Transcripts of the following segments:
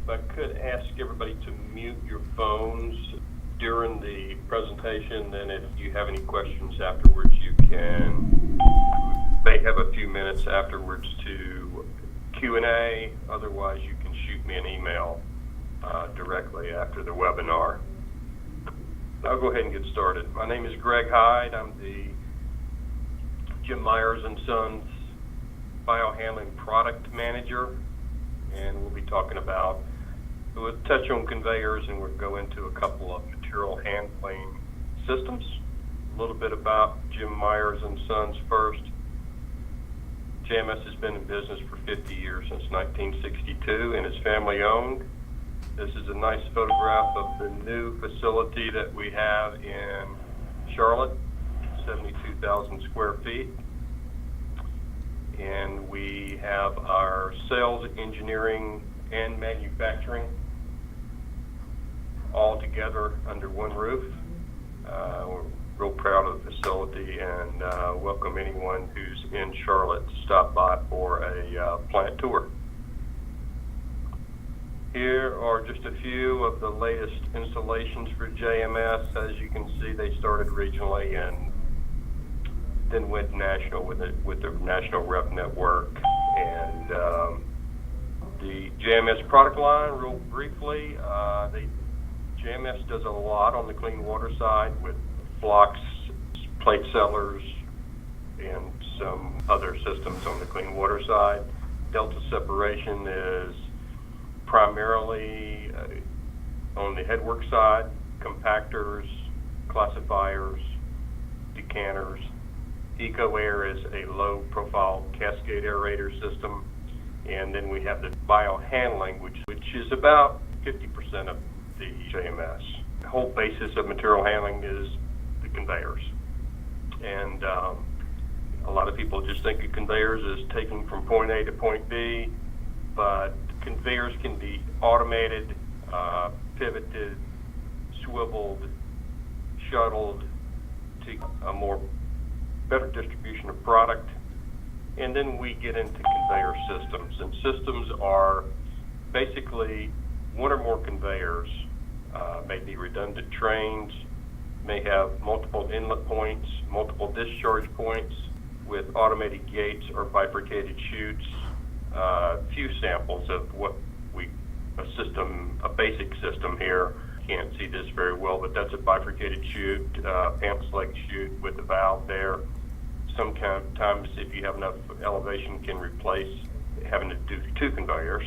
I could ask everybody to mute your phones during the presentation, then if you have any questions afterwards, you may have a few minutes afterwards to Q&A. Otherwise, you can shoot me an email directly after the webinar. I'll go ahead and get started. My name is Greg Hyde. I'm the Jim Myers & Sons Biohandling Product Manager, and we'll be talking about, we'll touch on conveyors, and we'll go into a couple of material handling systems. A little bit about Jim Myers & Sons first. JMS has been in business for 50 years, since 1962, and is family owned. This is a nice photograph of the new facility that we have in Charlotte, 72,000 square feet. And we have our sales, engineering, and manufacturing all together under one roof. We're real proud of the facility and welcome anyone who's in Charlotte to stop by for a plant tour. Here are just a few of the latest installations for JMS. As you can see, they started regionally and then went national with the national rep network. And the JMS product line, real briefly, JMS does a lot on the clean water side with flocks, plate sellers, and some other systems on the clean water side. Delta separation is primarily on the headwork side, compactors, classifiers, decanters. EcoAir is a low-profile cascade aerator system, and then we have the Bio-Handling, which is about 50% of the JMS. The whole basis of material handling is the conveyors, and a lot of people just think of conveyors as taking from point A to point B, but conveyors can be automated, pivoted, swiveled, shuttled to a better distribution of product. And then we get into conveyor systems, and systems are basically one or more conveyors, may be redundant trains, may have multiple inlet points, multiple discharge points with automated gates or bifurcated chutes. Few samples of what a basic system here. Can't see this very well, but that's a bifurcated chute, pampas leg chute with a valve there. Sometimes, if you have enough elevation, can replace having to do two conveyors.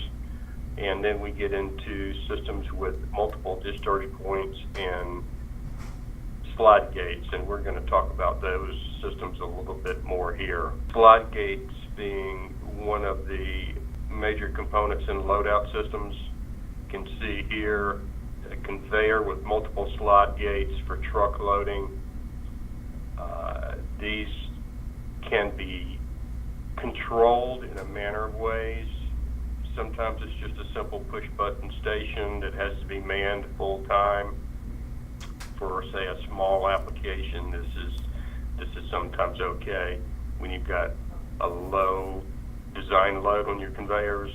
And then we get into systems with multiple discharge points and slide gates, and we're going to talk about those systems a little bit more here. Slide gates being one of the major components in loadout systems. You can see here a conveyor with multiple slide gates for truck loading. These can be controlled in a manner of ways. Sometimes it's just a simple push button station that has to be manned full time. For, say, a small application, this is sometimes okay. When you've got a low design load on your conveyors,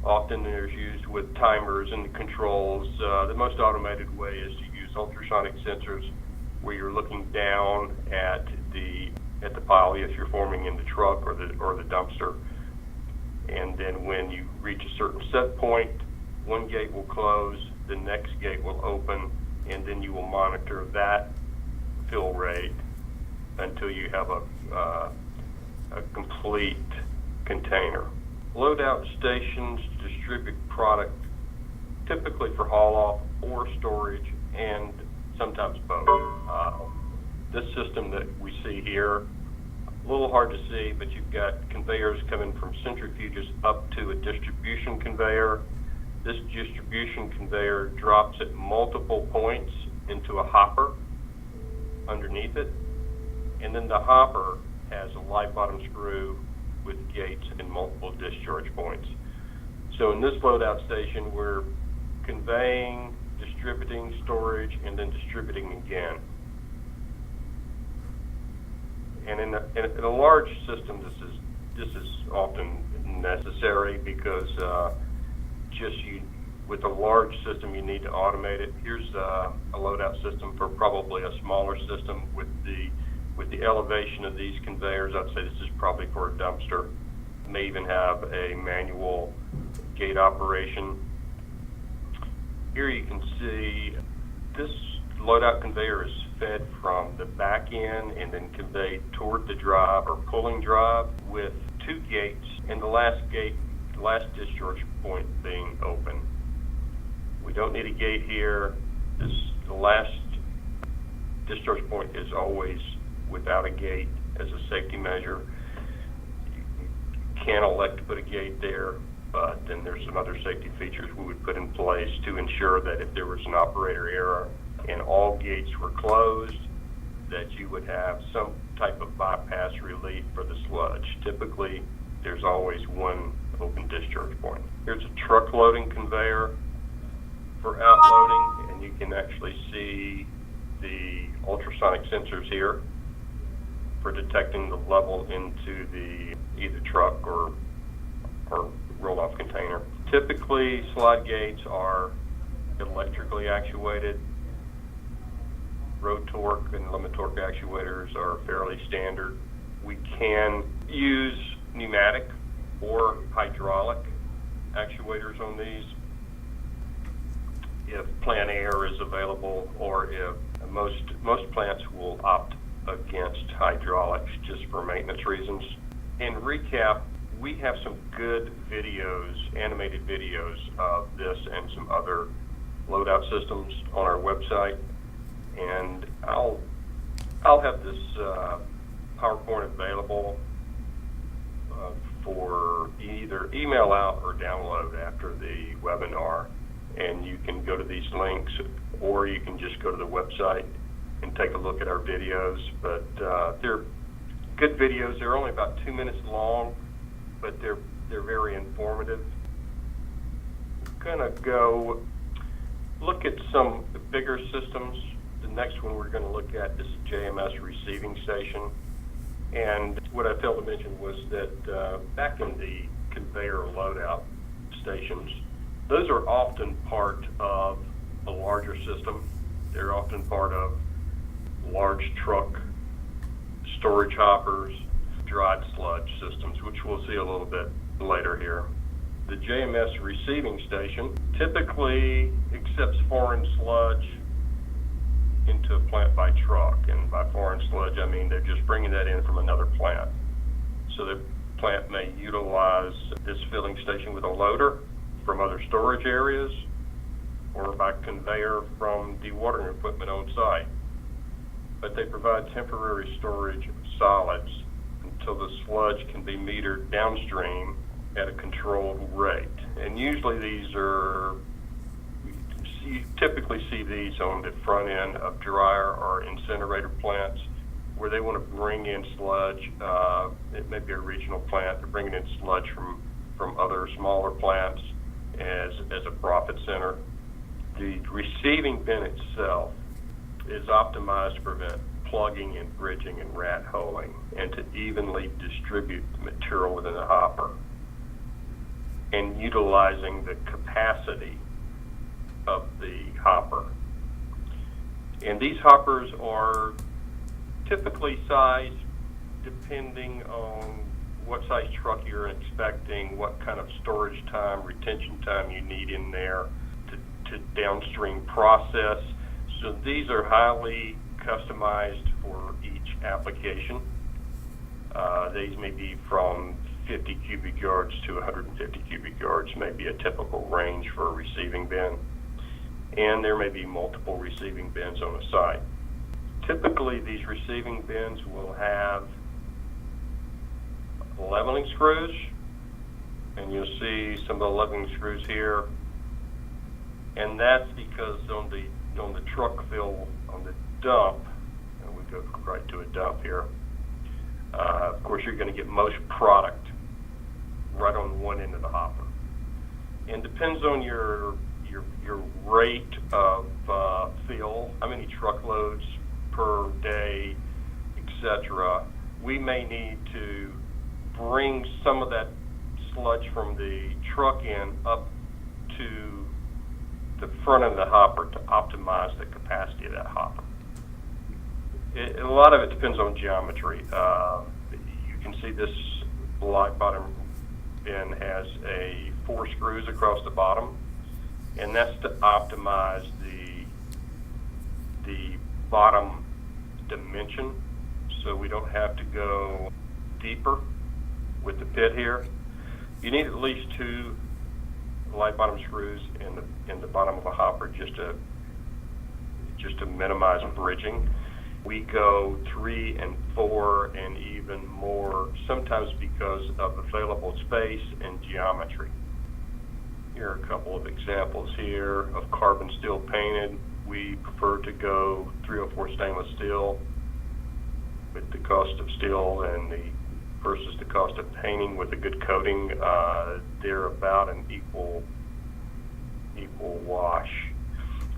often they're used with timers and controls. The most automated way is to use ultrasonic sensors, where you're looking down at the pile if you're forming in the truck or the dumpster. And then when you reach a certain set point, one gate will close, the next gate will open, and then you will monitor that fill rate until you have a complete container. Loadout stations distribute product typically for haul-off or storage, and sometimes both. This system that we see here, a little hard to see, but you've got conveyors coming from centrifuges up to a distribution conveyor. This distribution conveyor drops at multiple points into a hopper underneath it, and then the hopper has a light bottom screw with gates and multiple discharge points. So in this loadout station, we're conveying, distributing, storage, and then distributing again. And in a large system, this is often necessary because With a large system, you need to automate it. Here's a loadout system for probably a smaller system. With the elevation of these conveyors, I'd say this is probably for a dumpster. It may even have a manual gate operation. Here you can see this loadout conveyor is fed from the back end and then conveyed toward the drive or pulling drive with 2 gates, and the last discharge point being open. We don't need a gate here. The last discharge point is always without a gate as a safety measure. You can elect to put a gate there, but then there's some other safety features we would put in place to ensure that if there was an operator error and all gates were closed, that you would have some type of bypass relief for the sludge. Typically, there's always one open discharge point. Here's a truck loading conveyor for outloading, and you can actually see the ultrasonic sensors here for detecting the level into the either truck or roll-off container. Typically, slide gates are electrically actuated. Road torque and limit torque actuators are fairly standard. We can use pneumatic or hydraulic actuators on these if plant air is available, or if most plants will opt against hydraulics just for maintenance reasons. In recap, we have some good videos, animated videos of this and some other loadout systems on our website, and I'll have this PowerPoint available for either email out or download after the webinar, and you can go to these links, or you can just go to the website and take a look at our videos. But they're good videos. They're only about 2 minutes long, but they're very informative. I'm gonna go look at some bigger systems. The next one we're going to look at is JMS Receiving Station. And what I failed to mention was that back in the conveyor loadout stations, those are often part of a larger system. They're often part of large truck storage hoppers, dried sludge systems, which we'll see a little bit later here. The JMS Receiving Station typically accepts foreign sludge into a plant by truck, and by foreign sludge I mean they're just bringing that in from another plant. So the plant may utilize this filling station with a loader from other storage areas, or by conveyor from dewatering equipment on site. But they provide temporary storage of solids until the sludge can be metered downstream at a controlled rate. And usually you typically see these on the front end of dryer or incinerator plants where they want to bring in sludge. It may be a regional plant. They're bringing in sludge from other smaller plants as a profit center. The receiving bin itself is optimized to prevent plugging and bridging and rat holing, and to evenly distribute the material within the hopper, and utilizing the capacity of the hopper. And these hoppers are typically sized depending on what size truck you're expecting, what kind of storage time, retention time you need in there to downstream process. So these are highly customized for each application. These may be from 50 cubic yards to 150 cubic yards, may be a typical range for a receiving bin. And there may be multiple receiving bins on a site. Typically, these receiving bins will have leveling screws, and you'll see some of the leveling screws here. And that's because on the truck fill, on the dump, and we go right to a dump here, of course you're going to get most product right on one end of the hopper. And depends on your rate of fill, how many truckloads per day, etc. We may need to bring some of that sludge from the truck in up to front of the hopper to optimize the capacity of that hopper. A lot of it depends on geometry. You can see this light bottom bin has 4 screws across the bottom, and that's to optimize the bottom dimension, so we don't have to go deeper with the pit here. You need at least 2 light bottom screws in the bottom of a hopper just to minimize bridging. We go 3 and 4 and even more, sometimes because of available space and geometry. Here are a couple of examples here of carbon steel painted. We prefer to go 304 stainless steel with the cost of steel and versus the cost of painting with a good coating. They're about an equal wash.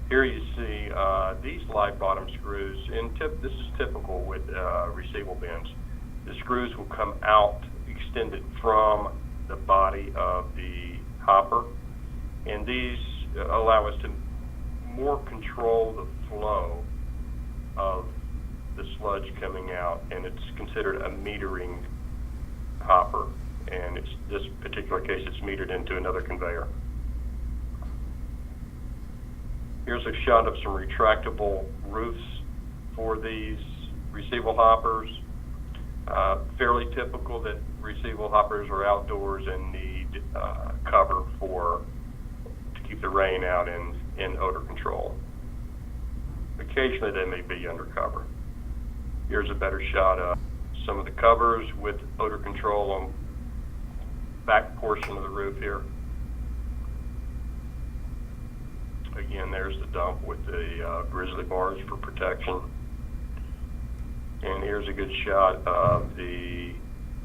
Here you see these light bottom screws. This is typical with receivable bins. The screws will come out extended from the body of the hopper, and these allow us to more control the flow of the sludge coming out, and it's considered a metering hopper, and this particular case it's metered into another conveyor. Here's a shot of some retractable roofs for these receivable hoppers. Fairly typical that receivable hoppers are outdoors and need cover to keep the rain out and odor control. Occasionally they may be undercover. Here's a better shot of some of the covers with odor control on back portion of the roof here. Again, there's the dump with the grizzly bars for protection. And here's a good shot of the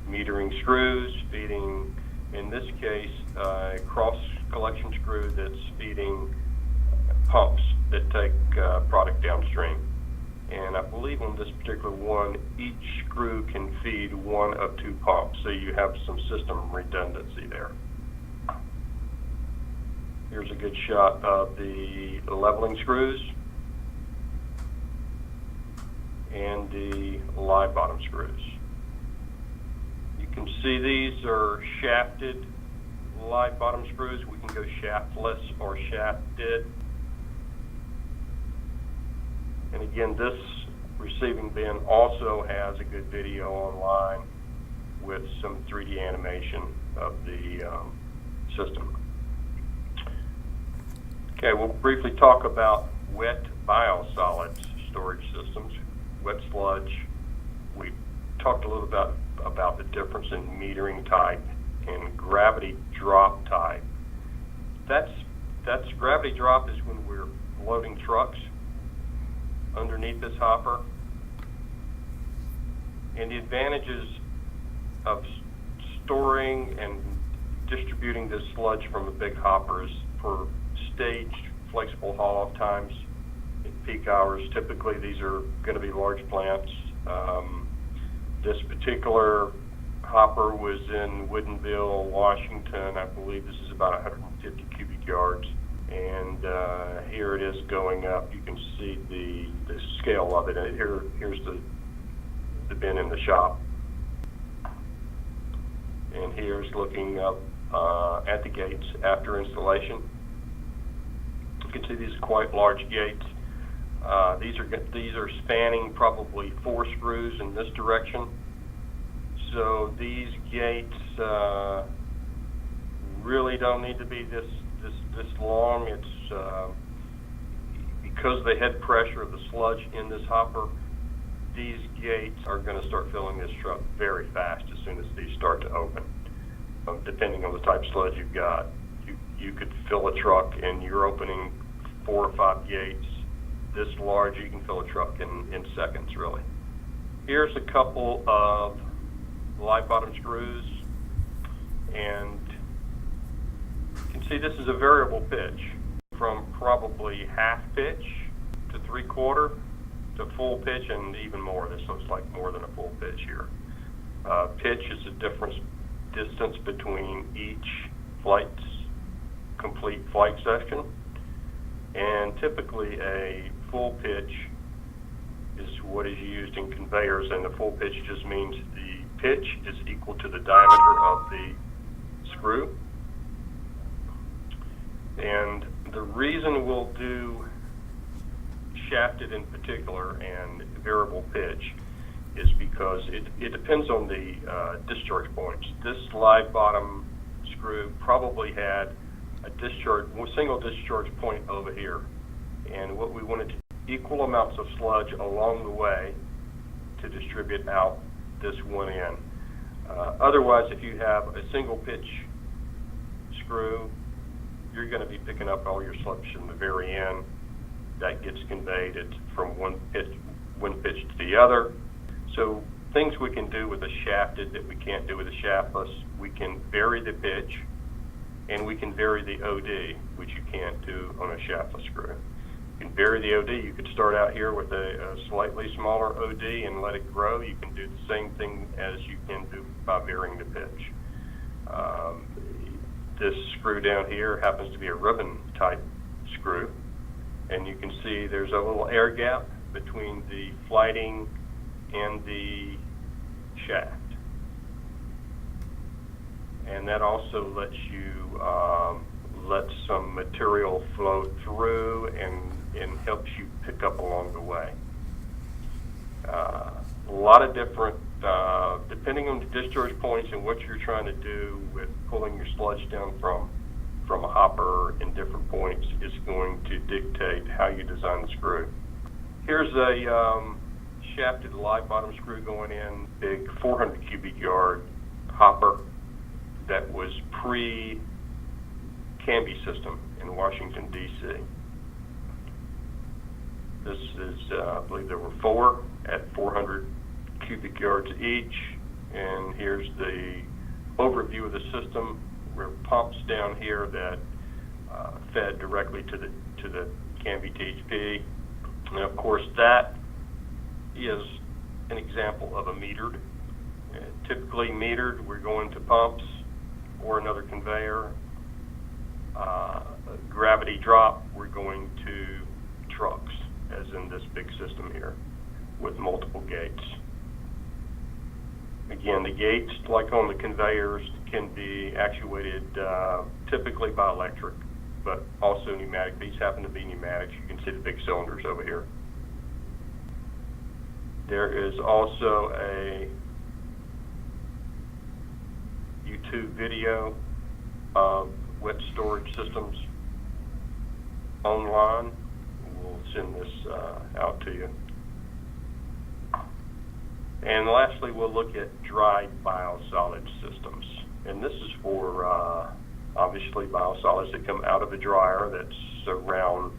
metering screws feeding, in this case, a cross collection screw that's feeding pumps that take product downstream. And I believe on this particular one, each screw can feed 1 of 2 pumps, so you have some system redundancy there. Here's a good shot of the leveling screws and the live bottom screws. You can see these are shafted live bottom screws. We can go shaftless or shafted. And again, this receiving bin also has a good video online with some 3D animation of the system. Okay, we'll briefly talk about wet biosolids storage systems, wet sludge. We talked a little about the difference in metering type and gravity drop type. That's gravity drop is when we're loading trucks underneath this hopper. And the advantages of storing and distributing this sludge from a big hopper is for staged flexible haul-off times at peak hours. Typically these are going to be large plants. This particular hopper was in Woodinville, Washington. I believe this is about 150 cubic yards. And here it is going up. You can see the scale of it. And here's the bin in the shop. And here's looking up at the gates after installation. You can see these are quite large gates. These are spanning probably 4 screws in this direction. So these gates really don't need to be this long. It's because the head pressure of the sludge in this hopper, these gates are going to start filling this truck very fast as soon as these start to open. Depending on the type of sludge you've got, you could fill a truck and you're opening 4 or 5 gates this large. You can fill a truck in seconds, really. Here's a couple of live bottom screws, and you can see this is a variable pitch from probably half pitch to 3/4 to full pitch, and even more. This looks like more than a full pitch here. Pitch is the distance between each complete flight section, typically a full pitch is what is used in conveyors, and the full pitch just means the pitch is equal to the diameter of the screw. And the reason we'll do shafted in particular and variable pitch is because it depends on the discharge points. This live bottom screw probably had a single discharge point over here, and what we wanted to equal amounts of sludge along the way to distribute out this one end. Otherwise, if you have a single pitch screw, you're going to be picking up all your sludge in the very end. That gets conveyed from one pitch to the other. So things we can do with a shafted that we can't do with a shaftless, we can vary the pitch and we can vary the OD, which you can't do on a shaftless screw. You can vary the OD. You could start out here with a slightly smaller OD and let it grow. You can do the same thing as you can do by varying the pitch. This screw down here happens to be a ribbon type screw, and you can see there's a little air gap between the flighting and the shaft. And that also lets you let some material flow through and helps you pick up along the way. A lot of different, depending on the discharge points and what you're trying to do with pulling your sludge down from a hopper in different points is going to dictate how you design the screw. Here's a shafted live bottom screw going in, big 400 cubic yard hopper that was pre-Canby system in Washington, D.C. This is, I believe there were 4 at 400 cubic yards each, and here's the overview of the system. There are pumps down here that fed directly to the Canby THP, and of course that is an example of a metered. Typically metered, we're going to pumps or another conveyor. Gravity drop, we're going to trucks, as in this big system here with multiple gates. Again, the gates, like on the conveyors, can be actuated typically by electric, but also pneumatic. These happen to be pneumatics. You can see the big cylinders over here. There is also a YouTube video of wet storage systems online. We'll send this out to you. And lastly, we'll look at dry biosolids systems. And this is for obviously biosolids that come out of a dryer that's around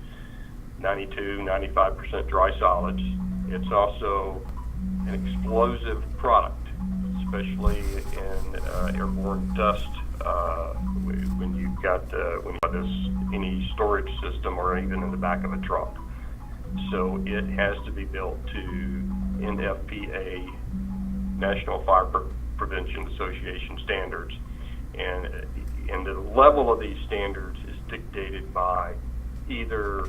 92-95% dry solids. It's also an explosive product, especially in airborne dust when you've got any storage system or even in the back of a truck. So it has to be built to NFPA, National Fire Prevention Association standards, and the level of these standards is dictated by either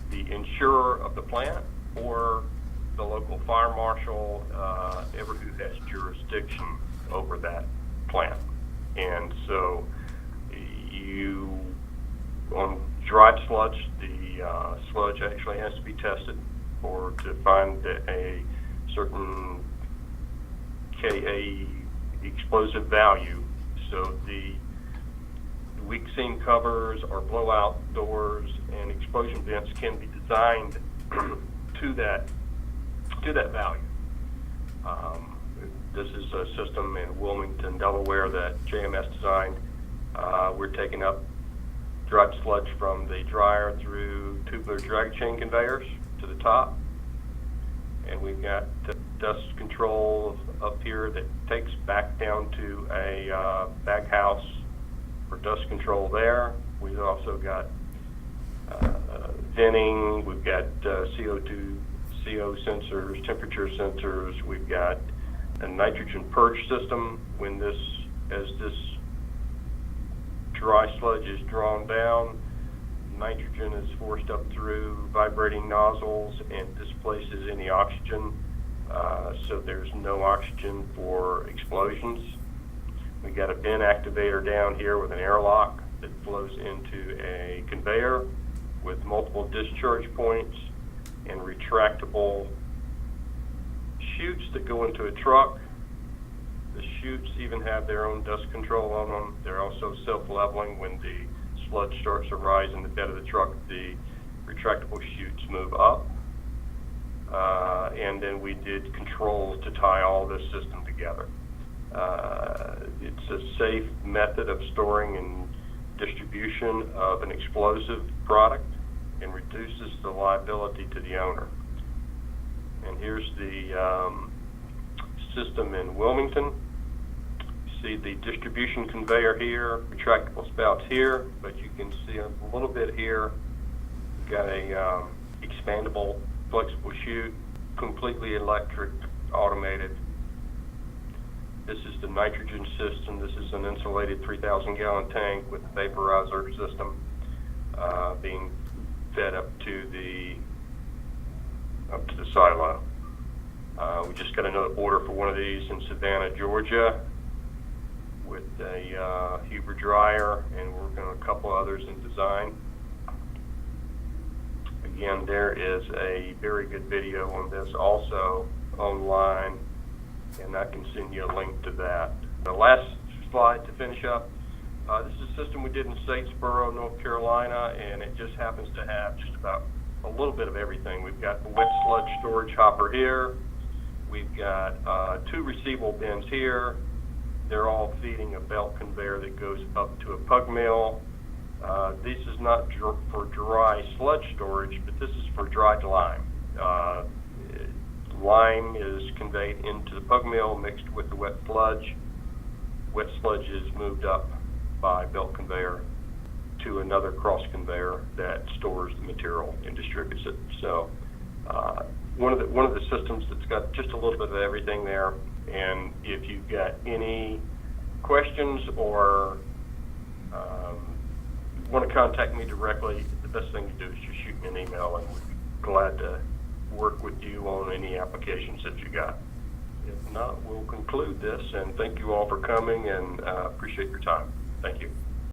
the insurer of the plant or the local fire marshal, ever who has jurisdiction over that plant. And so on dried sludge, the sludge actually has to be tested to find a certain Ka explosive value. So the weak seam covers or blowout doors and explosion vents can be designed to that value. This is a system in Wilmington, Delaware that JMS designed. We're taking up dried sludge from the dryer through tubular drag chain conveyors to the top. And we've got dust control up here that takes back down to a bag house for dust control there. We've also got venting, we've got CO2, CO sensors, temperature sensors, we've got a nitrogen purge system as this dry sludge is drawn down, Nitrogen is forced up through vibrating nozzles and displaces any oxygen, so there's no oxygen for explosions. We got a bin activator down here with an airlock that flows into a conveyor with multiple discharge points and retractable chutes that go into a truck. The chutes even have their own dust control on them. They're also self-leveling. When the sludge starts to rise in the bed of the truck, the retractable chutes move up. And then we did controls to tie all this system together. It's a safe method of storing and distribution of an explosive product and reduces the liability to the owner. And here's the system in Wilmington. You see the distribution conveyor here, retractable spouts here, but you can see a little bit here. We've got a expandable, flexible chute, completely electric, automated. This is the nitrogen system. This is an insulated 3,000-gallon tank with a vaporizer system being fed up to the silo. We just got another order for one of these in Savannah, Georgia, with a Huber dryer, and we're working on a couple others in design. Again, there is a very good video on this also online, and I can send you a link to that. The last slide to finish up, this is a system we did in Statesboro, North Carolina, and it just happens to have just about a little bit of everything. We've got the wet sludge storage hopper here. We've got 2 receivable bins here. They're all feeding a belt conveyor that goes up to a pug mill. This is not for dry sludge storage, but this is for dried lime. Lime is conveyed into the pug mill mixed with the wet sludge. Wet sludge is moved up by belt conveyor to another cross conveyor that stores the material and distributes it. So one of the systems that's got just a little bit of everything there. And if you've got any questions or want to contact me directly, the best thing to do is just shoot me an email, and we'd be glad to work with you on any applications that you got. If not, we'll conclude this, and thank you all for coming, and appreciate your time. Thank you.